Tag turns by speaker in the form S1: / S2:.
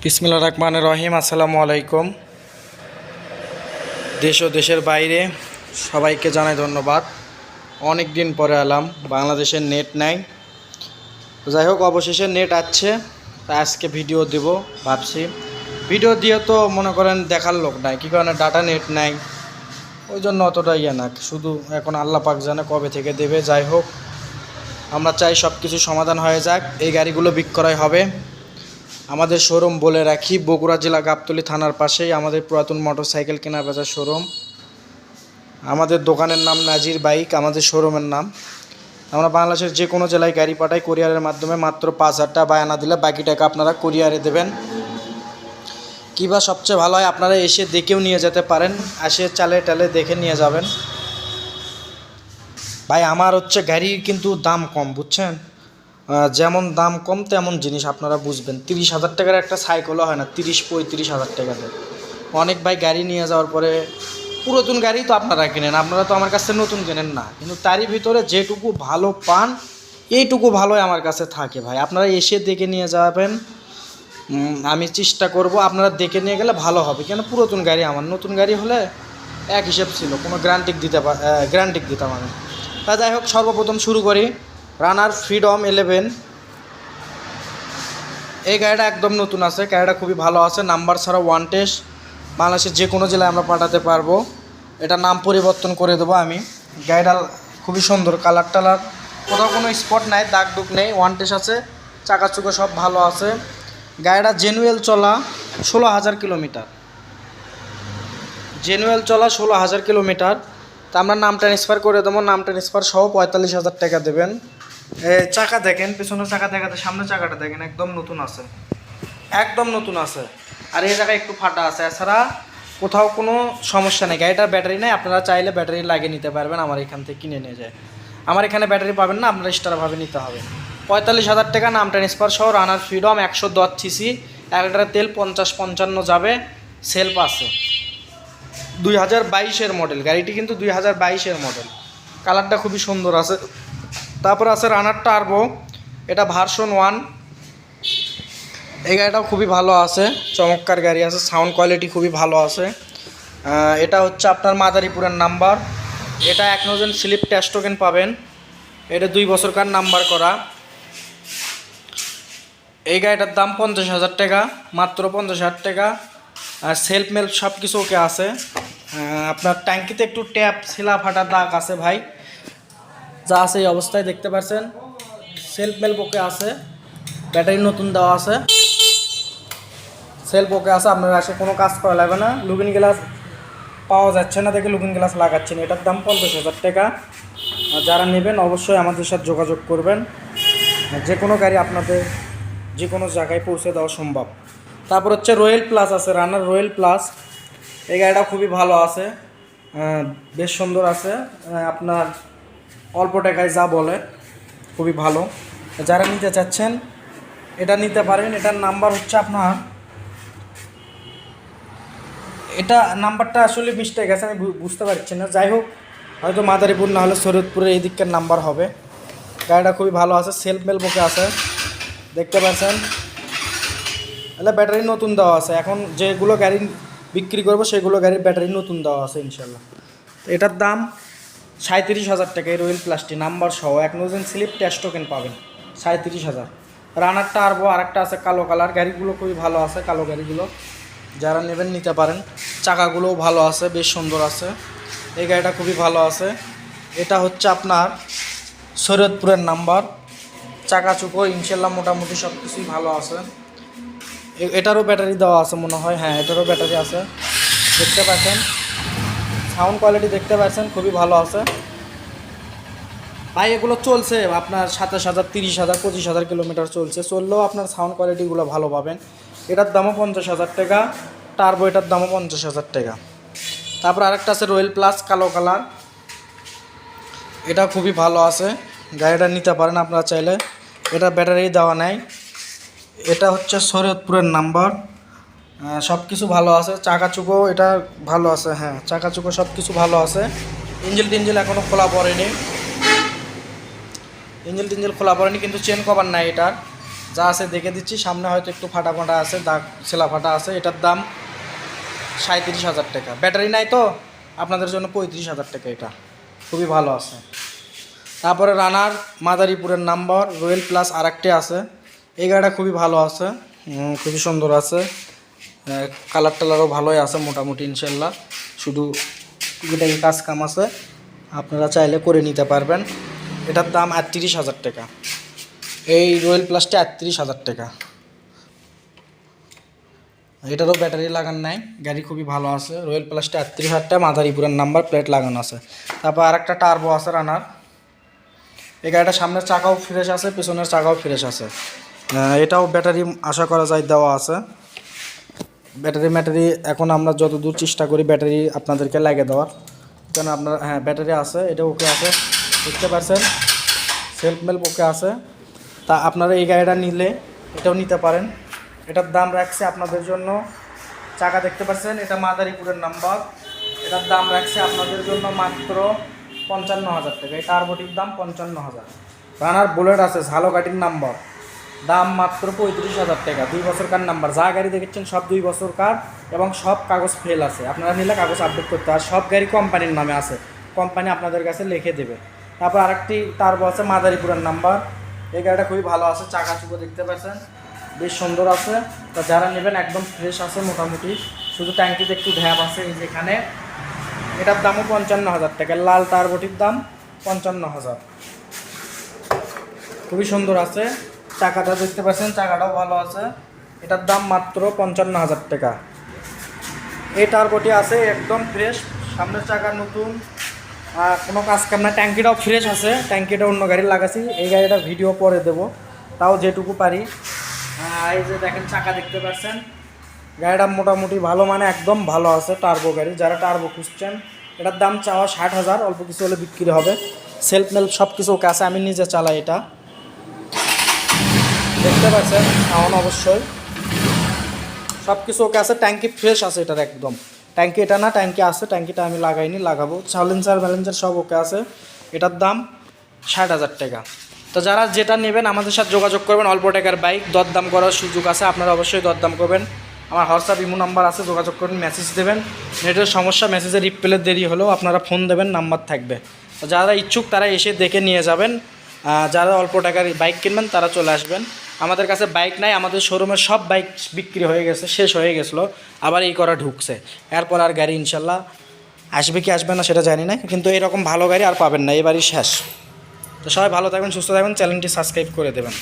S1: বিসমিল্লাহির রহমানির রহিম। আসসালামু আলাইকুম। দেশ ও দেশের বাইরে সবাইকে জানাই ধন্যবাদ। অনেক দিন পরে এলাম, বাংলাদেশের নেট নাই। যাই হোক, অবশেষে নেট আসছে, তাই আজকে ভিডিও দেব ভাবছি। ভিডিও দিয়ে তো মনে করেন দেখার লোক নাই, কী কারণে ডাটা নেট নাই, ওই জন্য অতটা ইয়ে না। শুধু এখন আল্লাহ পাক জানে কবে থেকে দেবে। যাই হোক, আমরা চাই সব কিছু সমাধান হয়ে যাক, এই গাড়িগুলো বিক্রয় হবে। আমাদের শোরুম বলে রাখি, বগুড়া জেলা গাবতলী থানার পাশেই আমাদের পুরাতন মোটরসাইকেল কেনা বেচা শোরুম। আমাদের দোকানের নাম নাজির বাইক, আমাদের শোরুমের নাম। আমরা বাংলাদেশের যে কোনো জেলায় গাড়ি পাঠাই কুরিয়ারের মাধ্যমে। মাত্র 5,000 টাকা বায়ানা দিলে বাকি টাকা আপনারা কুরিয়ারে দেবেন। কিবা সবচেয়ে ভালো হয়, আপনারা এসে দেখেও নিয়ে যেতে পারেন, এসে চালে টালে দেখে নিয়ে যাবেন। ভাই আমার হচ্ছে গাড়ির কিন্তু দাম কম, বুঝছেন? যেমন দাম কম তেমন জিনিস আপনারা বুঝবেন। 30,000 টাকার একটা সাইকেলও হয় না 30-35,000 টাকা দেয়। অনেক ভাই গাড়ি নিয়ে যাওয়ার পরে, পুরাতন গাড়ি তো আপনারা কেনেন, আপনারা তো আমার কাছে নতুন কেনেন না, কিন্তু তারই ভিতরে যেটুকু ভালো পান এইটুকু ভালোই আমার কাছে থাকে। ভাই আপনারা এসে দেখে নিয়ে যাবেন, আমি চেষ্টা করব আপনারা দেখে নিয়ে গেলে ভালো হবে। কেন, পুরাতন গাড়ি আমার, নতুন গাড়ি হলে এক হিসেব ছিল, কোনো গ্যারান্টি দিতাম আমি। তা যাই হোক, সর্বপ্রথম শুরু করি রানার ফ্রিডম 11। এই গাড়িটা একদম নতুন আছে, গাড়িটা খুবই ভালো আছে, নাম্বার ছাড়া ওয়ান টেস্ট। বাংলাদেশের যে কোনো জেলায় আমরা পাঠাতে পারবো। এটা নাম পরিবর্তন করে দেবো আমি। গাড়িটা খুবই সুন্দর, কালার টালার কোথাও কোনো স্পট নাই, দাগ দুগ নেই, ওয়ান টেস্ট আছে, চাকা চুকা সব ভালো আছে। গাড়িটা জেনুয়েল চলা 16,000 কিলোমিটার, জেনুয়েল চলা 16,000 কিলোমিটার। তা আমরা নাম ট্রান্সফার করে দেবো, নাম ট্রান্সফার সহ 45,000 টাকা দেবেন। চাকা দেখেন, পেছনের চাকা দেখাতে, সামনের চাকাটা দেখেন, একদম নতুন আছে, একদম নতুন আছে। আর এই জায়গায় একটু ফাটা আছে, এছাড়া কোথাও কোনো সমস্যা নেই। গাড়িটার ব্যাটারি নেই, আপনারা চাইলে ব্যাটারি লাগিয়ে নিতে পারবেন, আমার এখান থেকে কিনে নিয়ে যায়। আমার এখানে ব্যাটারি পাবেন না, আপনারা এক্সট্রাভাবে নিতে হবে। 45,000 টাকা নাম ট্রান্সফার সহ রানার ফ্রিডম 110 সিসি, 1 লিটার তেল 50-55 যাবে, সেলফ আছে। 2022-এর মডেল গাড়িটি, কিন্তু 2022-এর মডেল। কালারটা খুবই সুন্দর আছে। তারপর আছে রানার টার্বো, এটা ভার্সন 1। এই গাড়িটাও খুবই ভালো আছে, চমৎকার গাড়ি আছে, সাউন্ড কোয়ালিটি খুবই ভালো আছে। এটা হচ্ছে আপনার মাদারীপুরের নাম্বার। এটা 1 নজেন স্লিপ টেস্ট টোকেন পাবেন। এটা 2 বছরকার নাম্বার করা। এই গাড়িটার দাম 50,000 টাকা, মাত্র 50,000 টাকা। আর সেলফ মেল্প সব কিছু ওকে আছে। আপনার ট্যাঙ্কিতে একটু ট্যাপ ছিলা ফাটা দাগ আছে ভাই, যা আছে এই অবস্থায় দেখতে পাচ্ছেন। সেলফ মেল্প ওকে আছে, ব্যাটারি নতুন দেওয়া আছে, সেলফ ওকে আছে। আপনারা আসে কোনো কাজ করা লাগবে না। লুকিং গ্লাস পাওয়া যাচ্ছে না দেখে লুকিং গ্লাস লাগাচ্ছেন। এটার দাম 50,000 টাকা। যারা নেবেন অবশ্যই আমাদের সাথে যোগাযোগ করবেন। যে কোনো গাড়ি আপনাদের যে কোনো জায়গায় পৌঁছে দেওয়া সম্ভব। তারপর হচ্ছে রয়্যাল প্লাস আছে, রানার রয়্যাল প্লাস। এই গাড়িটা খুবই ভালো আছে, বেশ সুন্দর আছে। আপনার অল্প টাকায় যা বলে খুবই ভালো। যারা নিতে চাচ্ছেন এটা নিতে পারেন। এটার নাম্বার হচ্ছে আপনার, এটা নাম্বারটা আসলে মিস্টেক আছে, আমি বুঝতে পারছি না। যাই হোক, হয়তো মাদারীপুর না হলে শরীয়তপুরের এই দিককার নাম্বার হবে। গাড়িটা খুবই ভালো আছে, সেলফ মেল বুকে আছে, দেখতে পাচ্ছেন। তাহলে ব্যাটারি নতুন দেওয়া আছে। এখন যেগুলো গাড়ি বিক্রি করবো সেগুলো গাড়ির ব্যাটারি নতুন দেওয়া আছে ইনশাল্লাহ। এটার দাম 37,000 টাকা। এই রয়্যাল প্লাসটি নাম্বার সহ 1 নজেন স্লিপ টেস্ট টোকেন পাবেন, 37,000। রানার টার্বো আরেকটা আছে কালো কালার। গাড়িগুলো খুবই ভালো আছে, কালো গাড়িগুলো যারা নেবেন নিতে পারেন। চাকাগুলোও ভালো আছে, বেশ সুন্দর আছে। এই গাড়িটা খুবই ভালো আছে। এটা হচ্ছে আপনার শরীয়তপুরের নাম্বার। চাকা চুকো ইনশাল্লাহ মোটামুটি সব কিছুই ভালো আছে। এটারও ব্যাটারি দেওয়া আছে মনে হয়, হ্যাঁ এটারও ব্যাটারি আছে, দেখতে পাচ্ছেন। সাউন্ড কোয়ালিটি দেখতে পাচ্ছেন, খুবই ভালো আছে ভাই। এগুলো চলছে আপনার 27,000, 30,000, 25,000 কিলোমিটার চলছে। চললেও আপনার সাউন্ড কোয়ালিটিগুলো ভালো পাবেন। এটার দামও 50,000 টাকা। টার্বো এটার দামও 50,000 টাকা। তারপর আরেকটা আছে রয়্যাল প্লাস কালো কালার, এটা খুবই ভালো আছে। গাড়িটা নিতে পারেন আপনারা চাইলে। এটা ব্যাটারি দেওয়া নাই। এটা হচ্ছে শরীয়তপুরের নাম্বার। সব কিছু ভালো আছে, চাকা চুকো এটা ভালো আছে, হ্যাঁ চাকা চুকো সব কিছু ভালো আছে। ইঞ্জিল টিঞ্জিল এখনও খোলা পড়েনি, ইঞ্জিল টিঞ্জিল খোলা পড়েনি, কিন্তু চেন কভার নাই এটার। যা আছে দেখে দিচ্ছি, সামনে হয়তো একটু ফাটা ফাটা আছে, দাগ ছেলা ফাটা আছে। এটার দাম 37,000 টাকা। ব্যাটারি নাই তো আপনাদের জন্য 35,000 টাকা। এটা খুবই ভালো আছে। তারপরে রানার মাদারীপুরের নাম্বার রয়্যাল প্লাস আরেকটি আছে। এই গাড়িটা খুবই ভালো আছে, খুবই সুন্দর আছে, কালার টালারও ভালোই আছে মোটামুটি ইনশাল্লাহ। শুধু এটাকে কাজ কাম আছে, আপনারা চাইলে করে নিতে পারবেন। এটার দাম 38,000 টাকা। এই রয়্যাল প্লাসটা 38,000 টাকা। এটারও ব্যাটারি লাগানো নাই, গাড়ি খুবই ভালো আছে। রয়্যাল প্লাসটা 38,000 টাকা, মাদারীপুরের নাম্বার প্লেট লাগানো আছে। তারপর আরেকটা টার্বো আছে রানার। এই গাড়িটা সামনের চাকাও ফ্রেশ আছে, পেছনের চাকাও ফ্রেশ আছে। এটাও ব্যাটারি আশা করা যায় দেওয়া আছে। ব্যাটারি এখন আমরা যতদূর চেষ্টা করি ব্যাটারি আপনাদেরকে লাগিয়ে দেওয়ার, কারণ আপনার হ্যাঁ ব্যাটারি আছে, এটা ওকে আছে, বুঝতে পারছেন। সেলফ মেল্প ওকে আছে। তা আপনারা এই গাড়িটা নিলে এটাও নিতে পারেন। এটার দাম রাখছে আপনাদের জন্য, চাকা দেখতে পাচ্ছেন, এটা মাদারীপুরের নাম্বার। এটার দাম রাখছে আপনাদের জন্য মাত্র 55,000 টাকা। এই টার্বোটির দাম 55,000। রানার বুলেট আছে, ঝালো গাড়ির নাম্বার, দাম মাত্র 35,000 টাকা। 2 বছরকার নাম্বার, যা গাড়ি দেখেছেন সব 2 বছরকার এবং সব কাগজ ফেল আছে। আপনারা নিলে কাগজ আপডেট করতে, আর সব গাড়ি কোম্পানির নামে আছে, কোম্পানি আপনাদের কাছে লিখে দেবে। তারপর আরেকটি টার্বো আছে মাদারীপুরের নাম্বার। এই গাড়িটা খুবই ভালো আছে, চাকা চুকো দেখতে পাচ্ছেন, বেশ সুন্দর আছে। তো যারা নেবেন একদম ফ্রেশ আছে মোটামুটি, শুধু ট্যাঙ্কিতে একটু ঢ্যাপ আছে এই যেখানে। এটার দামও 55,000 টাকা। লাল টার্বোটির দাম 55,000, খুবই সুন্দর আছে। চাকাটা দেখতে পাচ্ছেন, চাকাটাও ভালো আছে। এটার দাম মাত্র 55,000 টাকা। এই টার্বোটি আছে একদম ফ্রেশ, সামনের চাকা নতুন, কোনো কাজ কাম না। ট্যাঙ্কিটাও ফ্রেশ আছে, ট্যাঙ্কিটা অন্য গাড়ি লাগাচ্ছি, এই গাড়িটার ভিডিও পরে দেবো, তাও যেটুকু পারি। এই যে দেখেন চাকা দেখতে পাচ্ছেন, গাড়িটা মোটামুটি ভালো, মানে একদম ভালো আছে। টার্বো গাড়ি, যারা টার্বো খুঁজছেন, এটার দাম চাওয়া 60,000, অল্প কিছু হলে বিক্রি হবে। সেলফ মেল্প সব কিছু ওকে আছে, আমি নিজে চালাই। এটা দেখতে পাচ্ছেন সাউন্ড অবশ্যই সব কিছু ওকে আছে। ট্যাঙ্কি ফ্রেশ আছে এটার একদম। ট্যাঙ্কি এটা না, ট্যাঙ্কি আছে, ট্যাঙ্কিটা আমি লাগাইনি, লাগাবো। সাইলেন্সার ব্যালেন্সার সব ওকে আছে। এটার দাম 60,000 টাকা। তো যারা যেটা নেবেন আমাদের সাথে যোগাযোগ করবেন। অল্প টাকার বাইক, দরদাম করার সুযোগ আছে, আপনারা অবশ্যই দরদাম করবেন। আমার হোয়াটসঅ্যাপ ইমো নাম্বার আছে, যোগাযোগ করবেন, মেসেজ দেবেন। নেটের সমস্যা, মেসেজে রিপ্লাই দেরি হলেও আপনারা ফোন দেবেন, নাম্বার থাকবে। তো যারা ইচ্ছুক তারা এসে দেখে নিয়ে যাবেন। যারা অল্প টাকার বাইক কিনবেন তারা চলে আসবেন। আমাদের কাছে বাইক নাই, আমাদের শোরুমে সব বাইক বিক্রি হয়ে গেছে, শেষ হয়ে গেছিলো, আবার এই করা ঢুকছে। এরপর আর গাড়ি ইনশাল্লাহ আসবে কি আসবে না সেটা জানি না, কিন্তু এরকম ভালো গাড়ি আর পাবেন না, এবারই শেষ। তো সবাই ভালো থাকবেন, সুস্থ থাকবেন, চ্যানেলটি সাবস্ক্রাইব করে দেবেন।